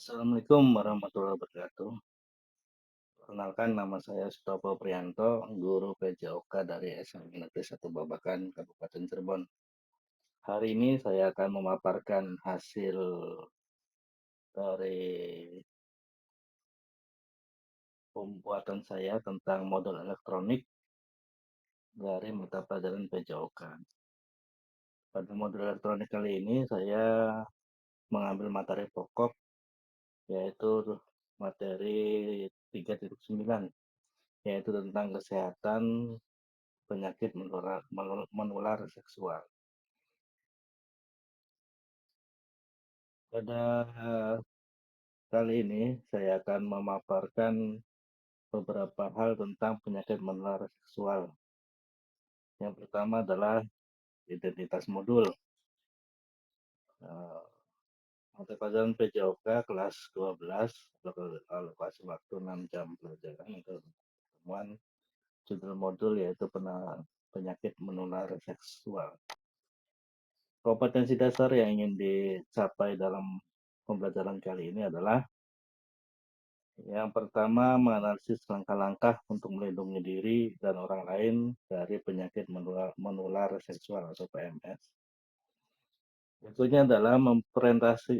Assalamualaikum warahmatullahi wabarakatuh. Perkenalkan nama saya Sutopo Priyanto, guru PJOK dari SMA Negeri 1 Babakan, Kabupaten Cirebon. Hari ini saya akan memaparkan hasil dari pembuatan saya tentang modul elektronik dari mata pelajaran PJOK. Pada modul elektronik kali ini saya mengambil materi pokok yaitu materi 3.9, yaitu tentang kesehatan penyakit menular seksual. Pada kali ini saya akan memaparkan beberapa hal tentang penyakit menular seksual. Yang pertama adalah identitas modul. Mata pelajaran PJOK kelas 12, alokasi waktu 6 jam pelajaran untuk pertemuan judul modul yaitu penyakit menular seksual. Kompetensi dasar yang ingin dicapai dalam pembelajaran kali ini adalah yang pertama, menganalisis langkah-langkah untuk melindungi diri dan orang lain dari penyakit menular seksual atau PMS. Berikutnya adalah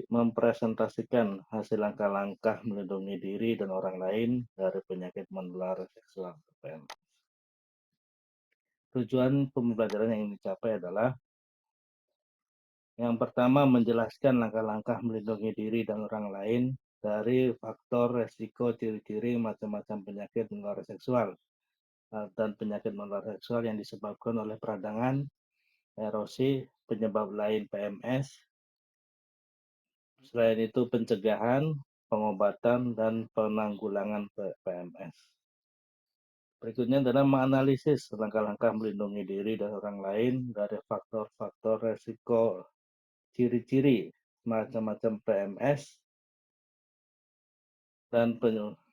mempresentasikan hasil langkah-langkah melindungi diri dan orang lain dari penyakit menular seksual atau PMS. Tujuan pembelajaran yang ingin dicapai adalah yang pertama, menjelaskan langkah-langkah melindungi diri dan orang lain dari faktor resiko ciri-ciri macam-macam penyakit menular seksual dan penyakit menular seksual yang disebabkan oleh peradangan, erosi, penyebab lain PMS. Selain itu pencegahan, pengobatan, dan penanggulangan PMS. Berikutnya adalah menganalisis langkah-langkah melindungi diri dan orang lain dari faktor-faktor resiko ciri-ciri macam-macam PMS dan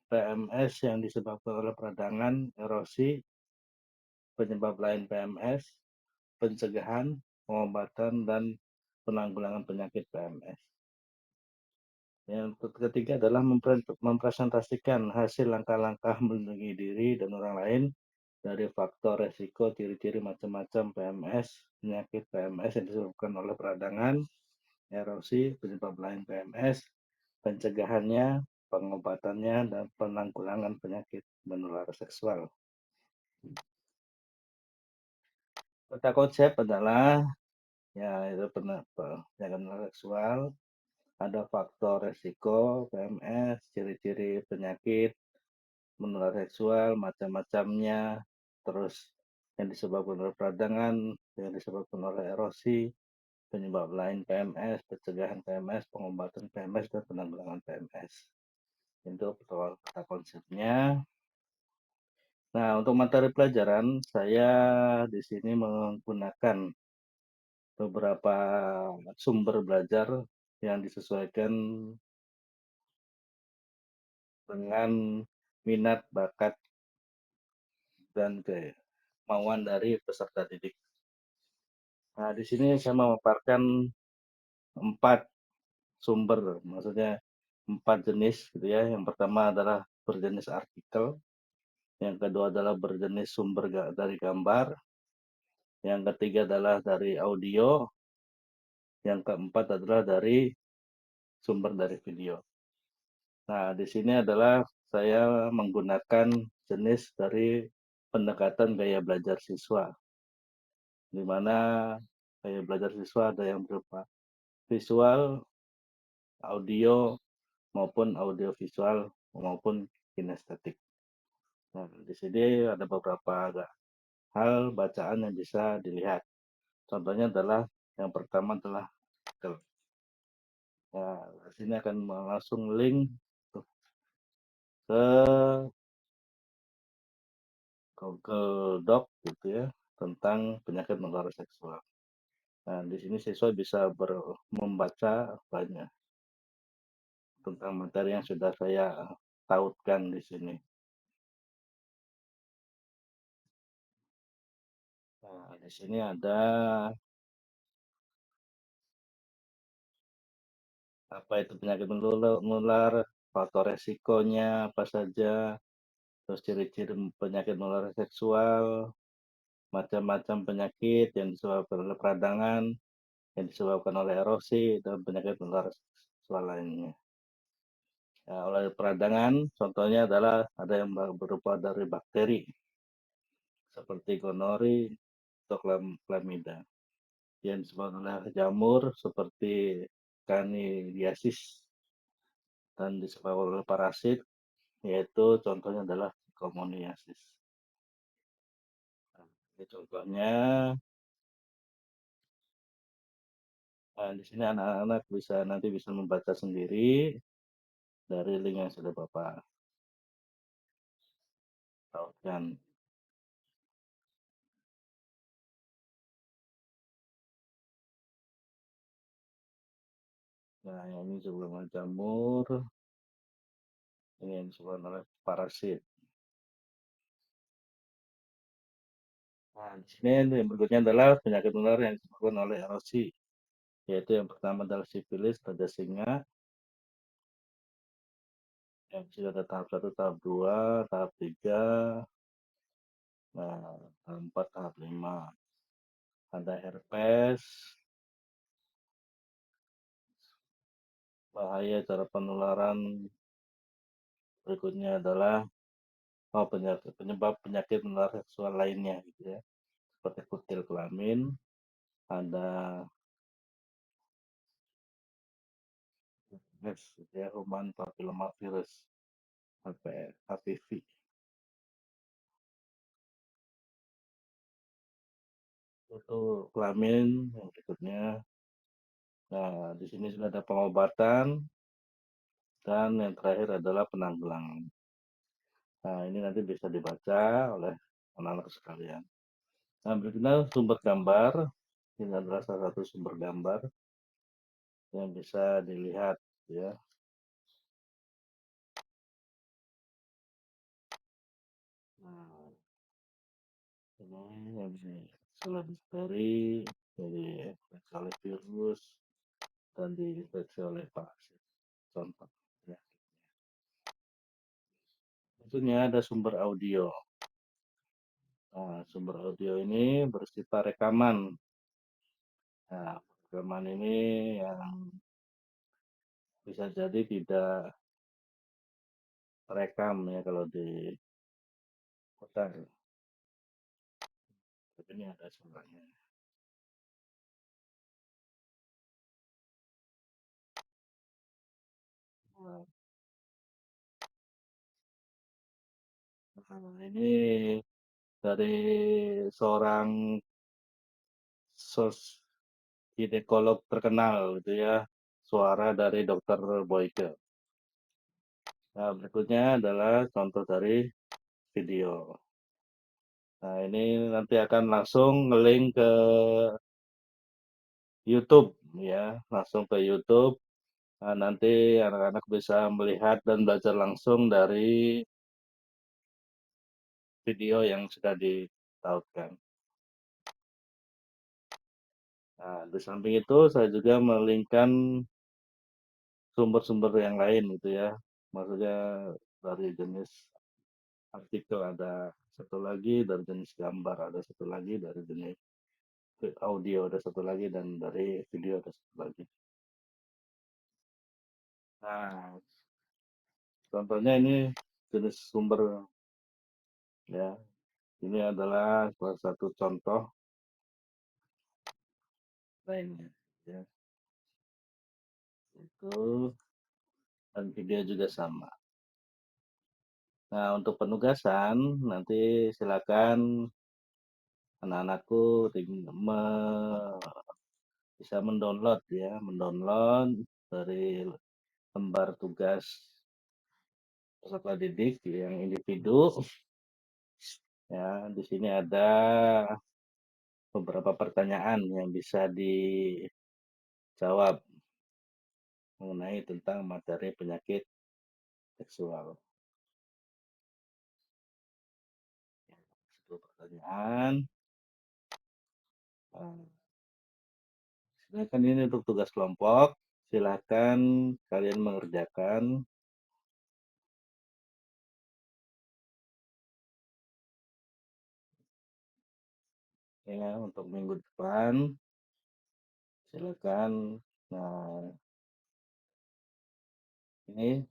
PMS yang disebabkan oleh peradangan, erosi, penyebab lain PMS, pencegahan, pengobatan, dan penanggulangan penyakit PMS. Yang ketiga adalah mempresentasikan hasil langkah-langkah melindungi diri dan orang lain dari faktor resiko ciri-ciri macam-macam PMS, penyakit PMS yang disebabkan oleh peradangan, erosi, penyebab lain PMS, pencegahannya, pengobatannya, dan penanggulangan penyakit menular seksual. Peta konsep adalah itu penyakit menular seksual, ada faktor resiko PMS, ciri-ciri penyakit menular seksual, macam-macamnya, terus yang disebabkan oleh peradangan, yang disebabkan oleh erosi, penyebab lain PMS, pencegahan PMS, pengobatan PMS, dan penanggulangan PMS. Itu peta konsepnya. Nah, untuk materi pelajaran, saya di sini menggunakan beberapa sumber belajar yang disesuaikan dengan minat, bakat, dan kemauan dari peserta didik. Nah, di sini saya memaparkan 4 sumber, maksudnya 4 jenis gitu ya. Yang pertama adalah berjenis artikel, yang kedua adalah berjenis sumber dari gambar, yang ketiga adalah dari audio, yang keempat adalah dari sumber dari video. Nah, di sini adalah saya menggunakan jenis dari pendekatan gaya belajar siswa, di mana gaya belajar siswa ada yang berupa visual, audio, maupun audiovisual, maupun kinestetik. Nah, di sini ada beberapa hal bacaan yang bisa dilihat. Contohnya adalah yang pertama adalah artikel. Nah, di sini akan langsung link ke Google Doc gitu ya tentang penyakit menular seksual. Nah, di sini siswa bisa membaca banyak tentang materi yang sudah saya tautkan di sini. Nah, di sini ada apa itu penyakit menular, faktor resikonya apa saja, terus ciri-ciri penyakit menular seksual, macam-macam penyakit yang disebabkan oleh peradangan, yang disebabkan oleh erosi, dan penyakit menular seksual lainnya. Ya, oleh peradangan, contohnya adalah ada yang berupa dari bakteri, seperti gonori atau chlamydia. Yang disebabkan oleh jamur, seperti candidiasis, dan disebabkan oleh parasit, yaitu contohnya adalah trichomoniasis. Nah, ini contohnya. Nah, di sini anak-anak nanti bisa membaca sendiri dari link yang sudah Bapak tautkan. Nah, yang ini sebelum jamur, ini yang disebabkan oleh parasit. Nah, di sini yang berikutnya adalah penyakit menular yang disebabkan oleh erosi, yaitu yang pertama adalah sifilis pada singa, yang sudah ada tahap 1, tahap 2, tahap 3, nah, tahap 4, tahap 5. Ada herpes, bahaya cara penularan berikutnya adalah penyebab penyakit menular seksual lainnya gitu ya. Seperti kutil kelamin, ada ya, human papillomavirus, HPV. Itu kelamin yang berikutnya. Nah, di sini sudah ada pengobatan dan yang terakhir adalah penanggulangan. Nah, ini nanti bisa dibaca oleh anak-anak sekalian. Nah, berikutnya sumber gambar. Ini adalah salah satu sumber gambar yang bisa dilihat ya. Nah, ini yang bakteri, jadi infeksi oleh virus dan diinfeksi oleh parasit. Contoh ya. Tentunya ada sumber audio. Nah, sumber audio ini bersifat rekaman. Nah, rekaman ini yang bisa jadi tidak rekam ya kalau di kota. Tapi ini ada sumbernya. Nah, ini dari seorang ginekolog terkenal gitu ya, suara dari Dokter Boyke. Nah, berikutnya adalah contoh dari video. Nah, ini nanti akan langsung ngelink ke YouTube ya, langsung ke YouTube. Nah, nanti anak-anak bisa melihat dan belajar langsung dari video yang sudah ditautkan. Nah, di samping itu saya juga melinkkan sumber-sumber yang lain gitu ya. Maksudnya dari jenis artikel ada satu lagi, dari jenis gambar ada satu lagi, dari jenis audio ada satu lagi, dan dari video ada satu lagi. Nah, contohnya ini jenis sumber ya. Ini adalah salah satu contoh lainnya ya. Itu dan video juga sama. Nah, untuk penugasan nanti silakan anak-anakku bisa mendownload ya, mendownload dari lembar tugas peserta didik yang individu. Ya, di sini ada beberapa pertanyaan yang bisa dijawab mengenai tentang materi penyakit seksual. Satu pertanyaan. Nah, silakan ini untuk tugas kelompok. Silakan kalian mengerjakan ya untuk minggu depan. Silakan. Nah, ini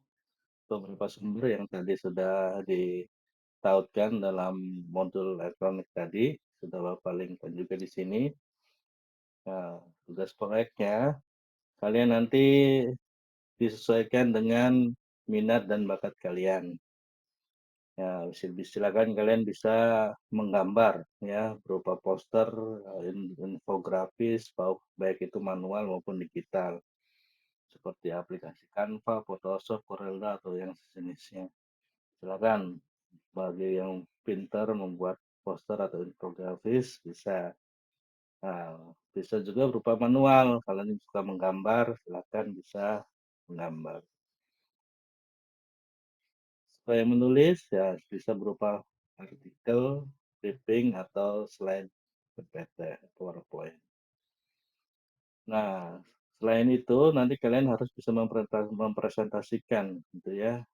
beberapa sumber yang tadi sudah ditautkan dalam modul elektronik tadi, sudah Bapak linkkan juga di sini. Nah, tugas proyeknya kalian nanti disesuaikan dengan minat dan bakat kalian. Ya, silakan kalian bisa menggambar ya berupa poster, infografis, baik itu manual maupun digital, seperti aplikasi Canva, Photoshop, Corel atau yang sejenisnya. Silakan bagi yang pintar membuat poster atau infografis bisa. Nah, bisa juga berupa manual. Kalian suka menggambar, silakan bisa menggambar. Supaya menulis ya bisa berupa artikel, briefing atau slide PPT, PowerPoint. Nah, selain itu nanti kalian harus bisa mempresentasikan gitu ya.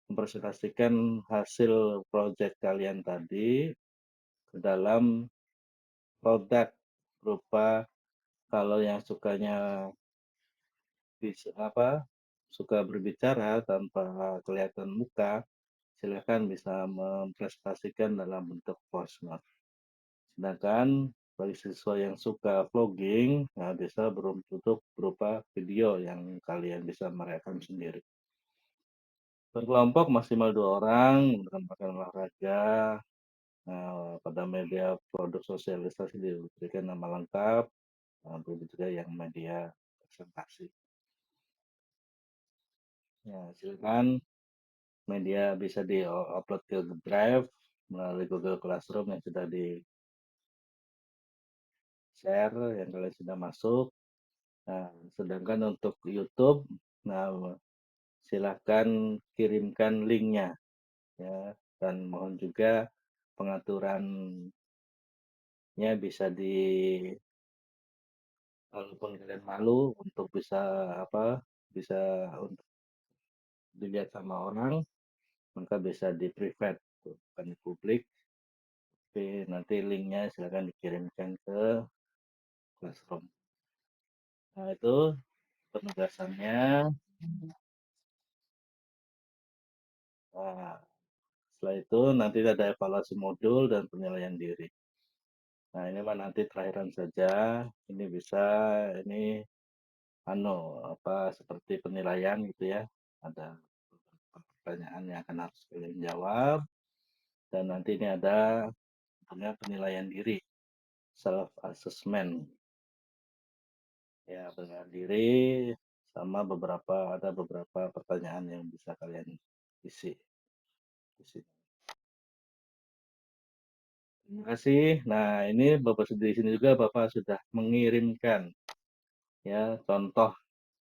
Mempresentasikan hasil proyek kalian tadi ke dalam produk berupa kalau yang sukanya bisa apa suka berbicara tanpa kelihatan muka, silakan bisa mempresentasikan dalam bentuk voice note. Sedangkan bagi siswa yang suka vlogging, nah bisa berbentuk berupa video yang kalian bisa merekam sendiri. Berkelompok maksimal 2 orang, dengan pakaian olahraga, pada media produk sosialisasi diberikan nama lengkap, begitu juga yang media presentasi. Ya, silakan media bisa di-upload ke Drive melalui Google Classroom yang sudah di-share, yang kalian sudah masuk. Nah, sedangkan untuk YouTube, nah silahkan kirimkan linknya ya, dan mohon juga pengaturannya bisa walaupun kalian malu untuk bisa apa bisa untuk dilihat sama orang, maka bisa di private, bukan di publik. Tapi nanti linknya silahkan dikirimkan ke Classroom. Nah itu penugasannya. Nah, setelah itu nanti ada evaluasi modul dan penilaian diri. Nah, ini mah nanti terakhiran saja. Ini bisa ini ano apa seperti penilaian gitu ya. Ada pertanyaan yang akan harus kalian jawab dan nanti ini ada penilaian diri, self assessment. Ya, penilaian diri sama ada beberapa pertanyaan yang bisa kalian isi di sini. Terima kasih. Nah, ini Bapak di sini juga Bapak sudah mengirimkan ya contoh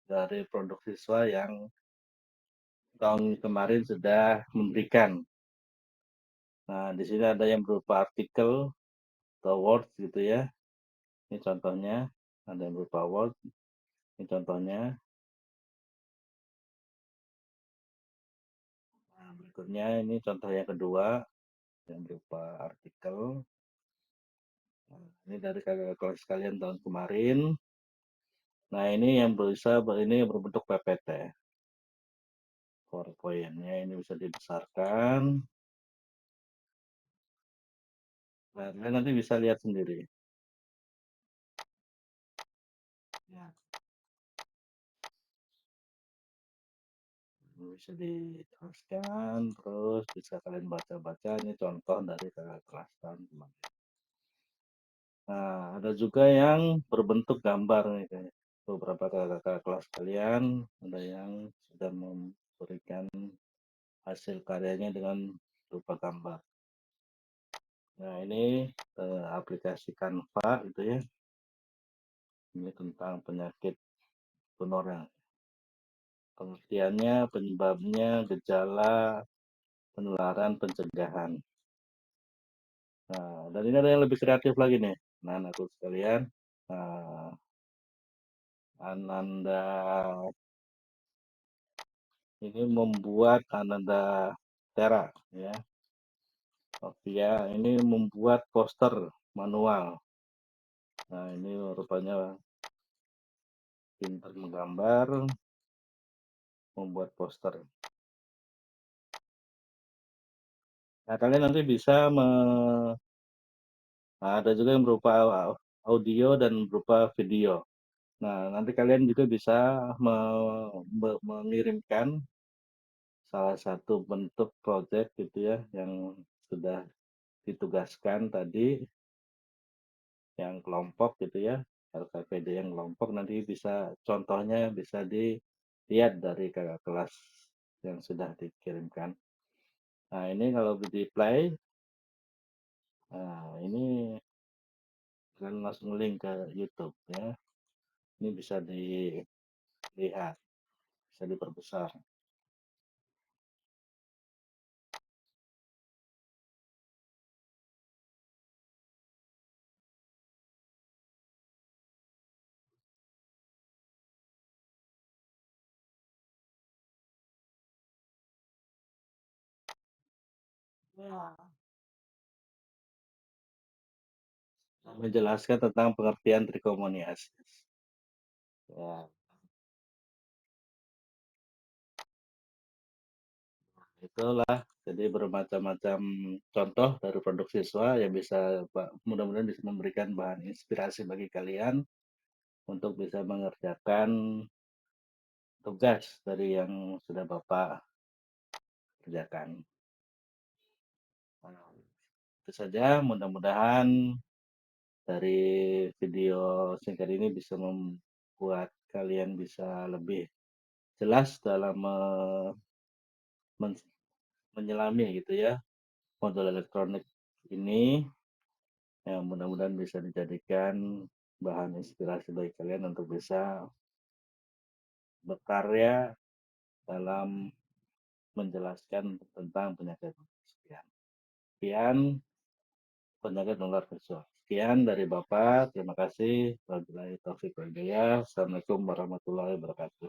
dari produk siswa yang tahun kemarin sudah memberikan. Nah, di sini ada yang berupa artikel atau words gitu ya. Ini contohnya, ada yang berupa word. Ini contohnya. Nah, berikutnya ini contoh yang kedua yang berupa artikel. Nah, ini dari kakak kelas kalian tahun kemarin. Nah, ini yang bisa ini berbentuk PPT. PowerPoint-nya ini bisa dibesarkan. Nah, kalian nanti bisa lihat sendiri. Ya, bisa diteruskan, terus bisa kalian baca-baca. Ini contoh dari kakak kelas tahun kemarin. Nah, ada juga yang berbentuk gambar nih, kayak beberapa kakak kelas kalian, ada yang sudah memberikan hasil karyanya dengan berupa gambar. Nah, ini aplikasi Canva gitu ya. Ini tentang penyakit gonorea. Pengertiannya, penyebabnya, gejala, penularan, pencegahan. Nah, dan ini ada yang lebih kreatif lagi nih, nah anakku sekalian. Nah, Ananda ini membuat Ananda Tera ya. Novia ini membuat poster manual. Nah, ini rupanya pintar menggambar, membuat poster. Nah, kalian nanti bisa ada juga yang berupa audio dan berupa video. Nah, nanti kalian juga bisa mengirimkan salah satu bentuk project gitu ya yang sudah ditugaskan tadi, yang kelompok gitu ya, LKPD yang kelompok nanti bisa contohnya bisa dilihat dari kakak kelas yang sudah dikirimkan. Nah, ini kalau di play, nah ini kan langsung link ke YouTube ya. Ini bisa dilihat, bisa diperbesar. Menjelaskan tentang pengertian trikomoniesis. Ya, itulah. Jadi bermacam-macam contoh dari produk siswa yang bisa mudah-mudahan bisa memberikan bahan inspirasi bagi kalian untuk bisa mengerjakan tugas dari yang sudah Bapak kerjakan. Nah, itu saja, mudah-mudahan dari video singkat ini bisa membuat kalian bisa lebih jelas dalam menyelami gitu ya modul elektronik ini, yang mudah-mudahan bisa dijadikan bahan inspirasi bagi kalian untuk bisa berkarya dalam menjelaskan tentang penyakit. Sekian. Sekian penyakit menular visual. Sekian dari Bapak. Terima kasih. Wabillahi taufiq wal hidayah. Assalamualaikum warahmatullahi wabarakatuh.